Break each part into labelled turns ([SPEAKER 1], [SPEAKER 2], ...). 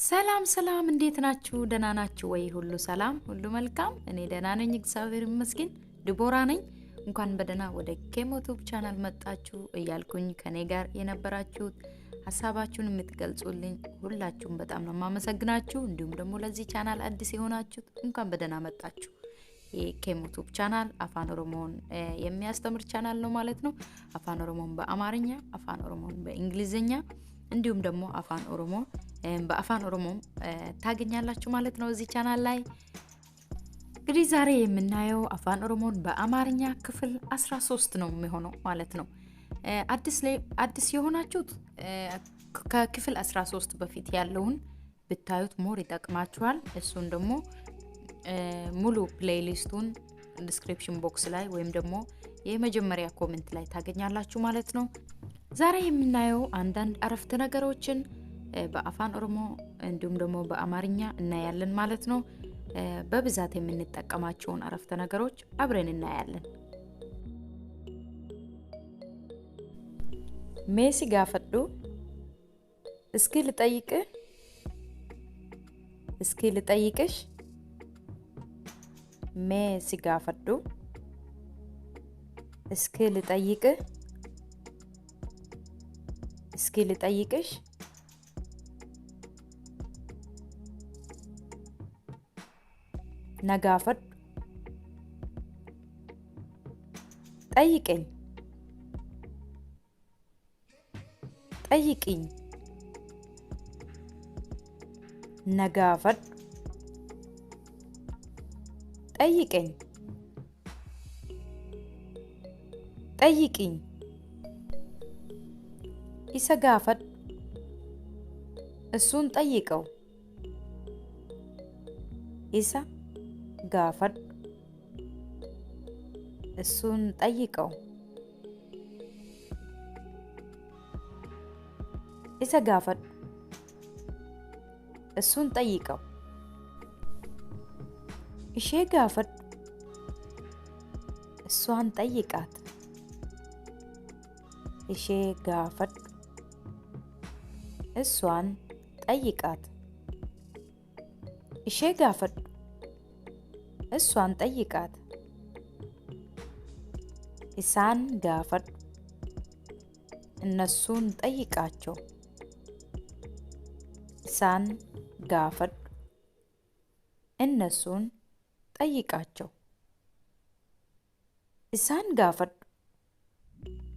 [SPEAKER 1] ሰላም ሰላም እንዴት ናችሁ? ደህና ናችሁ ወይ? ሁሉ ሰላም፣ ሁሉ መልካም። እኔ ደህና ነኝ፣ እግዚአብሔር ይመስገን። ድቦራ ነኝ። እንኳን በደህና ወደ ኬሞቱብ ቻናል መጣችሁ እያልኩኝ ከኔ ጋር የነበራችሁት ሀሳባችሁን የምትገልጹልኝ ሁላችሁም በጣም ነው የማመሰግናችሁ። እንዲሁም ደግሞ ለዚህ ቻናል አዲስ የሆናችሁት እንኳን በደህና መጣችሁ። የኬሞቱብ ቻናል አፋን ኦሮሞን የሚያስተምር ቻናል ነው ማለት ነው። አፋን ኦሮሞን በአማርኛ፣ አፋን ኦሮሞን በእንግሊዝኛ እንዲሁም ደግሞ አፋን ኦሮሞ በአፋን ኦሮሞ ታገኛላችሁ ማለት ነው እዚህ ቻናል ላይ። እንግዲህ ዛሬ የምናየው አፋን ኦሮሞን በአማርኛ ክፍል 13 ነው የሚሆነው ማለት ነው። አዲስ የሆናችሁት ከክፍል 13 በፊት ያለውን ብታዩት ሞር ይጠቅማችኋል። እሱን ደግሞ ሙሉ ፕሌይሊስቱን ዲስክሪፕሽን ቦክስ ላይ ወይም ደግሞ የመጀመሪያ ኮሜንት ላይ ታገኛላችሁ ማለት ነው። ዛሬ የምናየው አንዳንድ አረፍተ ነገሮችን በአፋን ኦሮሞ እንዲሁም ደግሞ በአማርኛ እናያለን ማለት ነው። በብዛት የምንጠቀማቸውን አረፍተ ነገሮች አብረን እናያለን። ሜሲ ጋፈዱ እስኪ ልጠይቅሽ ሜሲ ጋፈዱ እስኪ ልጠይቅሽ ነጋፈድ ጠይቅኝ ነጋፈድ ጠይቅኝ ኢሰጋፈድ እሱን ጠይቀው ኢሳ ጋፈድ እሱን ጠይቀው ኢሰ ጋፈድ እሱን ጠይቀው ኢሼ ጋፈድ እሷን ጠይቃት ኢሼ ጋፈድ እሷን ጠይቃት ኢሼ ጋፈድ እሷን ጠይቃት ኢሳን ጋፈድ እነሱን ጠይቃቸው ኢሳን ጋፈድ እነሱን ጠይቃቸው ኢሳን ጋፈድ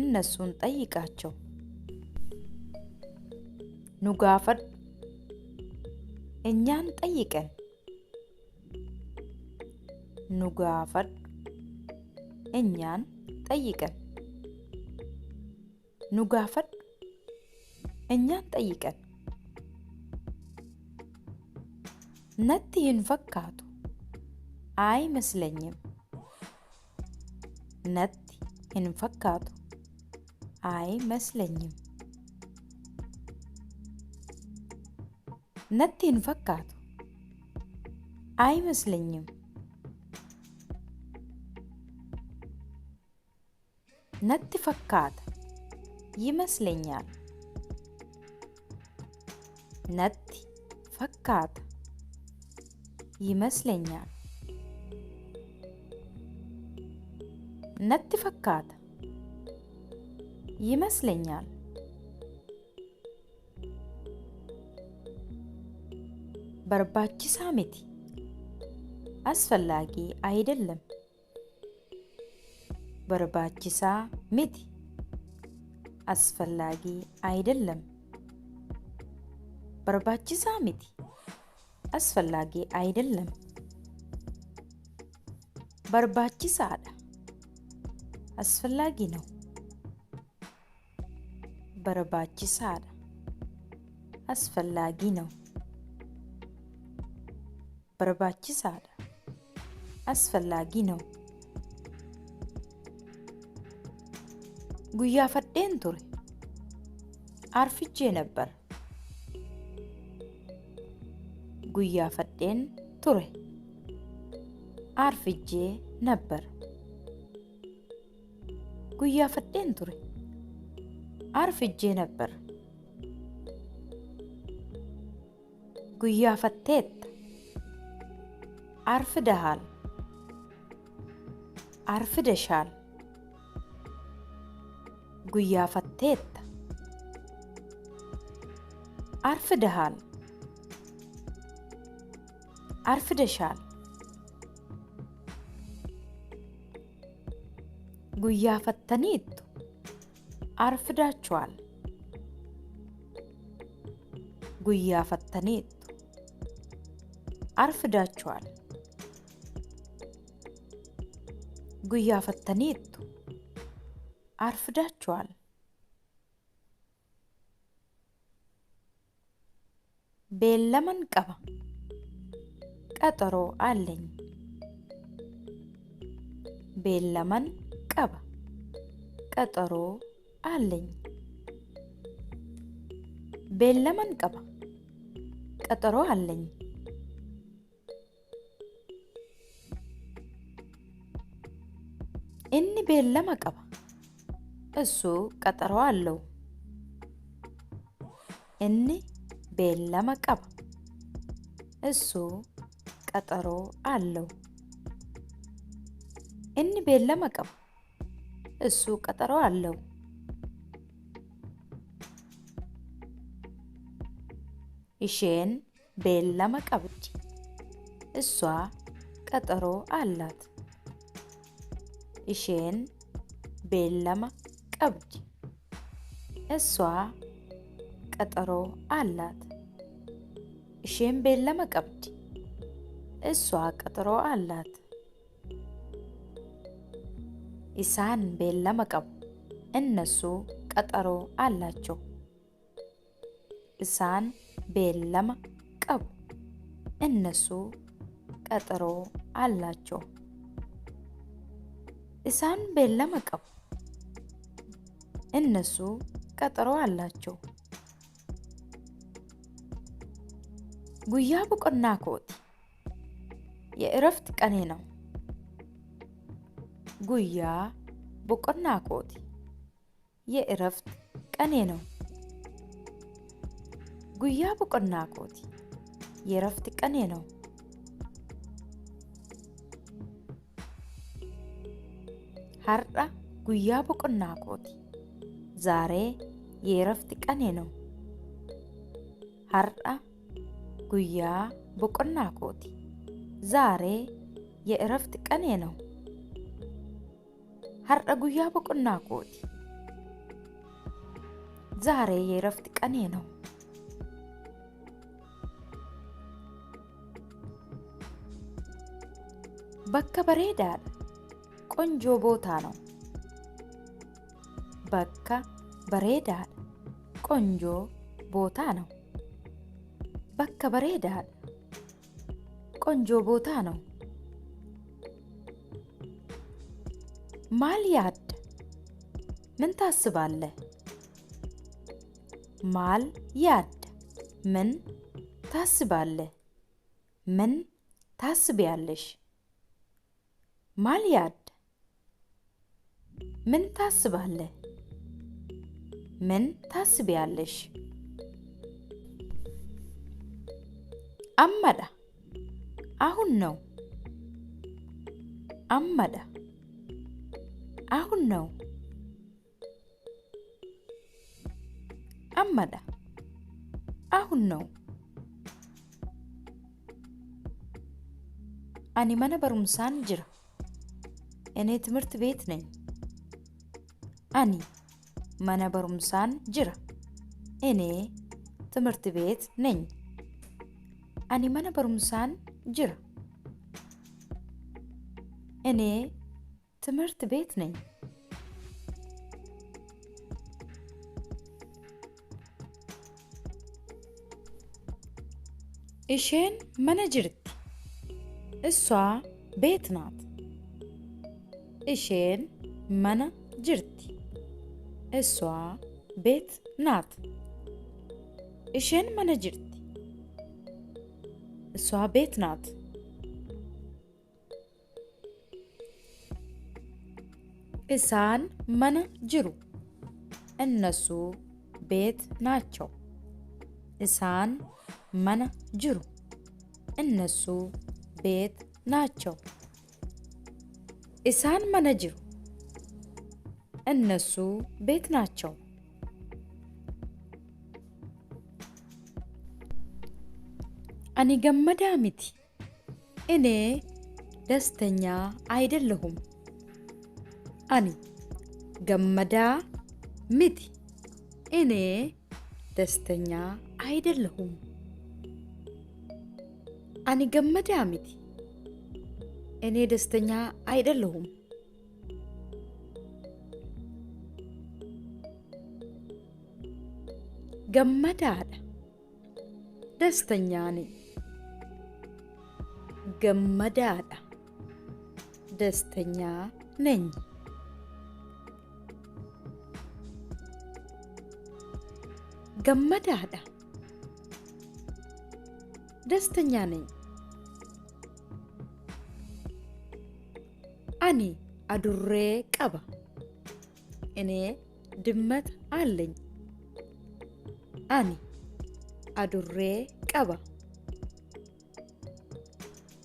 [SPEAKER 1] እነሱን ጠይቃቸው ኑጋፈድ እኛን ጠይቀን ኑጋፈድ እኛን ጠይቀን ኑጋፈድ እኛን ጠይቀን ነቲ ይንፈካቱ አይመስለኝም ነቲ ይንፈካቱ አይመስለኝም ነቲ ይንፈካቱ አይመስለኝም ነቲ ፈካታ ይመስለኛል ነቲ ፈካታ ይመስለኛል ነቲ ፈካታ ይመስለኛል በርባቺሳ ሚቲ አስፈላጊ አይደለም በርባቺሳ ሚቲ አስፈላጊ አይደለም በርባቺሳ ሚቲ አስፈላጊ አይደለም በርባቺሳዳ አስፈላጊ ነው በርባቺሳዳ አስፈላጊ ነው በርባቺሳዳ አስፈላጊ ነው ጉያ ፈዴን ቱሬ አርፍጄ ነበር ጉያ ፈዴን ቱሬ አርፍጄ ነበር ጉያ ፈዴን ቱሬ አርፍጄ ነበር ጉያፈቴት አርፍደሃል አርፍደሻል ጉያፈቴት አርፍደሃል አርፍደሻል ጉያፈተኒቱ አርፍዳችኋል ጉያፈተኒቱ አርፍዳችኋል ጉያፈተኒቱ አርፍዳችኋል ቤለመን ቀባ ቀጠሮ አለኝ ቤለመን ቀባ ቀጠሮ አለኝ ቤለመን ቀባ ቀጠሮ አለኝ እኒ ቤለመ ቀባ እሱ ቀጠሮ አለው እኒ ቤለመ ቀባ እሱ ቀጠሮ አለው እኒ ቤለመ ቀባ እሱ ቀጠሮ አለው ኢሼን ቤለመ ቀብዲ እሷ ቀጠሮ አላት ኢሼን ቤለመ ቀብዲ እሷ ቀጠሮ አላት ኢሼን ቤለመ ቀብዲ እሷ ቀጠሮ አላት ኢሳን ቤለመ ቀቡ እነሱ ቀጠሮ አላቸው ኢሳን ቤለመ ቀቡ እነሱ ቀጠሮ አላቸው ኢሳን ቤለመ ቀቡ እነሱ ቀጠሮ አላቸው ጉያ ቦቆና ኮቲ የእረፍት ቀኔ ነው ጉያ ቦቆና ኮቲ የእረፍት ቀኔ ነው ጉያ ቦቆና ኮቲ የእረፍት ቀኔ ነው ሀርዳ ጉያ ቦቆና ኮቲ ዛሬ የእረፍት ቀኔ ነው ሀርዳ ጉያ ቦቆና ኮቲ ዛሬ የእረፍት ቀኔ ነው ሀርዳ ጉያ ቦቆና ኮቲ ዛሬ የእረፍት ቀኔ ነው በከ በሬዳዳ ቆንጆ ቦታ ነው በከ በሬዳዳ ቆንጆ ቦታ ነው በከ በሬዳዳ ቆንጆ ቦታ ነው ማል ያድ ምን ታስባለህ ማል ያድ ምን ታስባለህ ምን ታስቢያለሽ ማል ያድ ምን ታስባለህ ምን ታስቢያለሽ አመዳ አሁን ነው አመዳ አሁን ነው አመዳ አሁን ነው አኒ መነ በሩምሳን ጅራ እኔ ትምህርት ቤት ነኝ አኒ መነ በሩምሳን ጅራ እኔ ትምህርት ቤት ነኝ አኒ መነ በሩምሳን ጅራ እኔ ትምህርት ቤት ነኝ ኢሼን መነ ጅርቲ እሷ ቤት ናት ኢሼን መነ ጅርቲ እሷ ቤት ናት ኢሼን መነ ጅርቲ እሷ ቤት ናት ኢሳን መነ ጅሩ እነሱ ቤት ናቸው ኢሳን mana jiru. እነሱ ቤት ናቸው። isaan mana jiru. እነሱ ቤት ናቸው። ani gammadaa miti. እኔ ደስተኛ አይደለሁም። ani gammadaa miti. እኔ ደስተኛ አይደለሁም። ani gammadaa miti. እኔ ደስተኛ አይደለሁም። gammadaadha. ደስተኛ ነኝ። gammadaadha. ደስተኛ ነኝ። gammadaadha. ደስተኛ ነኝ። ani adurree qaba. እኔ ድመት አለኝ። ani adurree qaba.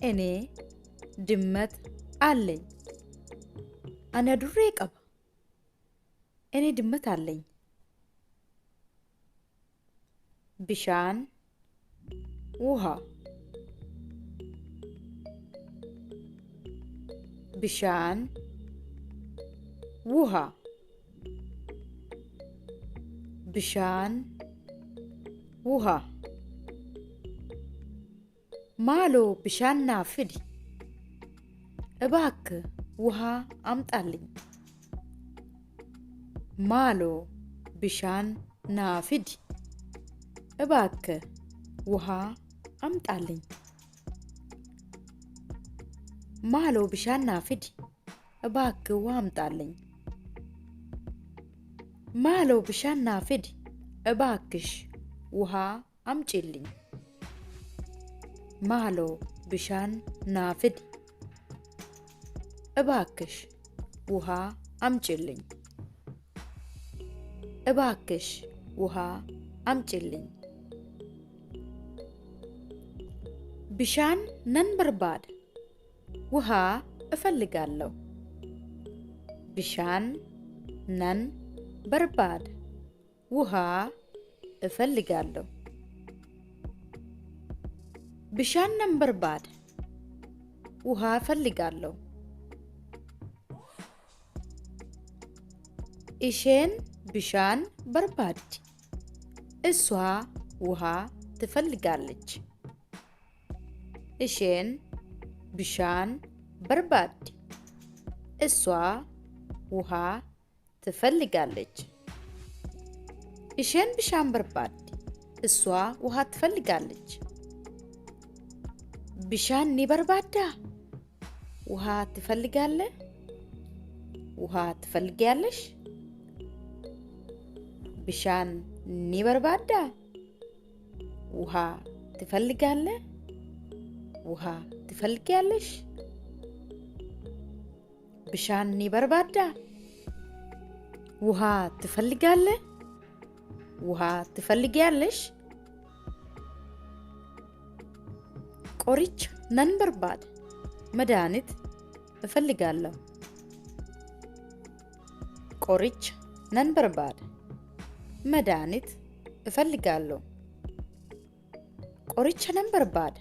[SPEAKER 1] እኔ ድመት አለኝ። ani adurree qaba. እኔ ድመት አለኝ። bishaan ውሃ bishaan ውሃ bishaan ውሃ maaloo bishaan naaf fidi. እባክህ ውሃ አምጣልኝ። maaloo bishaan naaf fidi. እባክህ ውሃ አምጣልኝ። maaloo bishaan naaf fidi. እባክህ ውሃ አምጣልኝ። maaloo bishaan naaf fidi. እባክሽ ውሃ አምጪልኝ። maaloo bishaan naaf fidi. እባክሽ ውሃ አምጪልኝ። እባክሽ ውሃ አምጪልኝ። bishaan nan barbaada. ውሃ እፈልጋለሁ። bishaan nan barbaada. ውሃ እፈልጋለሁ። bishaan nan barbaada. ውሃ እፈልጋለሁ። isheen bishaan barbaaddi. እሷ ውሃ ትፈልጋለች። isheen bishaan barbaaddi. እሷ ውሃ ትፈልጋለች። isheen bishaan barbaaddi. እሷ ውሃ ትፈልጋለች። bishaan ni barbaaddaa? ውሃ ትፈልጋለህ? ውሃ ትፈልጊያለሽ? bishaan ni barbaaddaa? ውሃ ትፈልጋለህ? ውሃ ትፈልጊያለሽ? bishaan ni barbaaddaa? ውሃ ትፈልጋለህ? ውሃ ትፈልጊያለሽ? qoricha nan barbaada. መድኃኒት እፈልጋለሁ። qoricha nan barbaada. መድኃኒት እፈልጋለሁ። qoricha nan barbaada.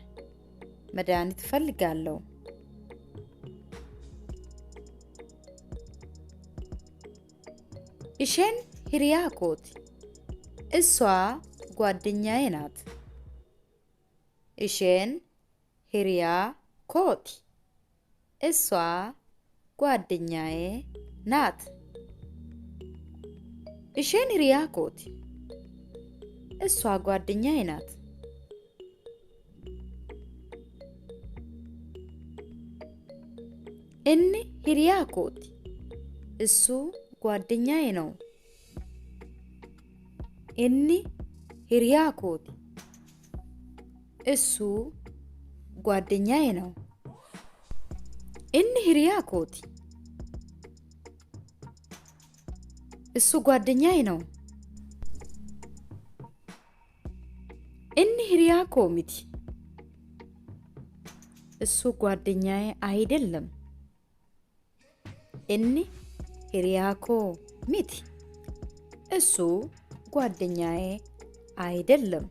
[SPEAKER 1] መድኃኒት እፈልጋለሁ። isheen hiriyaa kooti. እሷ ጓደኛዬ ናት። isheen hiriyaa kooti. እሷ ጓደኛዬ ናት። isheen hiriyaa kooti. እሷ ጓደኛዬ ናት። inni hiriyaa kooti. እሱ ጓደኛዬ ነው። inni hiriyaa kooti. እሱ ጓደኛዬ ነው። inni hiriyaa kooti. እሱ ጓደኛዬ ነው። inni hiriyaa koo miti. እሱ ጓደኛዬ አይደለም። inni hiriyaa koo miti. እሱ ጓደኛዬ አይደለም.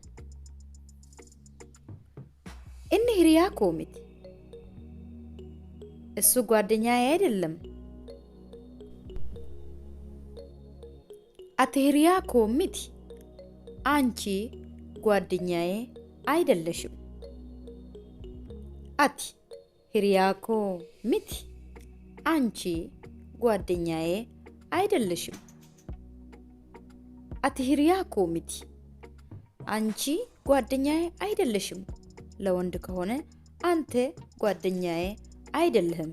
[SPEAKER 1] inni hiriyaa koo miti. እሱ ጓደኛዬ አይደለም. ati hiriyaa koo miti. አንቺ ጓደኛዬ አይደለሽም. ati hiriyaa koo miti. አንቺ ጓደኛዬ አይደለሽም. ati hiriyaa koo miti. አንቺ ጓደኛዬ አይደለሽም ለወንድ ከሆነ አንተ ጓደኛዬ አይደለህም።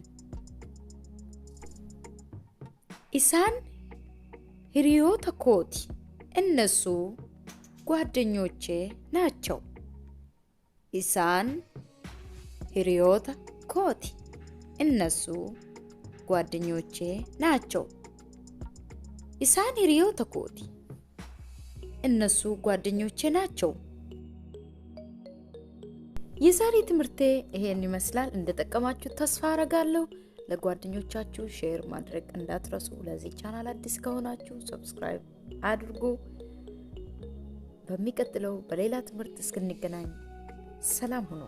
[SPEAKER 1] ኢሳን hiriyoota kooti. እነሱ ጓደኞቼ ናቸው. ኢሳን hiriyoota kooti. እነሱ ጓደኞቼ ናቸው. ኢሳን hiriyoota kooti. እነሱ ጓደኞቼ ናቸው። የዛሬ ትምህርቴ ይሄን ይመስላል። እንደተጠቀማችሁ ተስፋ አረጋለሁ። ለጓደኞቻችሁ ሼር ማድረግ እንዳትረሱ። ለዚህ ቻናል አዲስ ከሆናችሁ ሰብስክራይብ አድርጉ። በሚቀጥለው በሌላ ትምህርት እስክንገናኝ ሰላም ሁኑ።